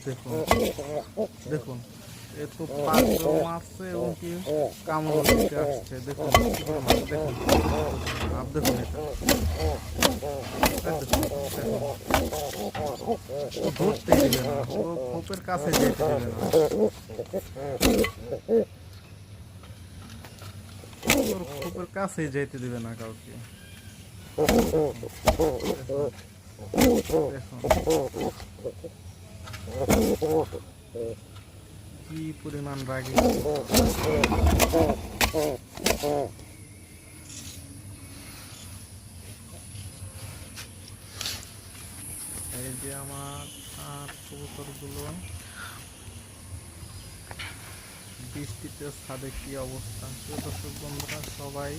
দেখুন দেখুন, এ তো পাত্র মারছে এবং কি কামড় দিতে আসছে। দেখুন কি করে মারছে, দেখুন আর দেখুন এটা, দেখুন দেখুন, ও ধরতেই দিবে না, ও খোপের কাছে যেতে দিবে না, ওর খোপের কাছেই যেতে দিবে না কাউকে। দেখুন কি পরিমাণ রাগী। এই যে আমার কবুতরগুলো বৃষ্টিতে ছাদে কি অবস্থা। প্রিয় দর্শক বন্ধুরা, সবাই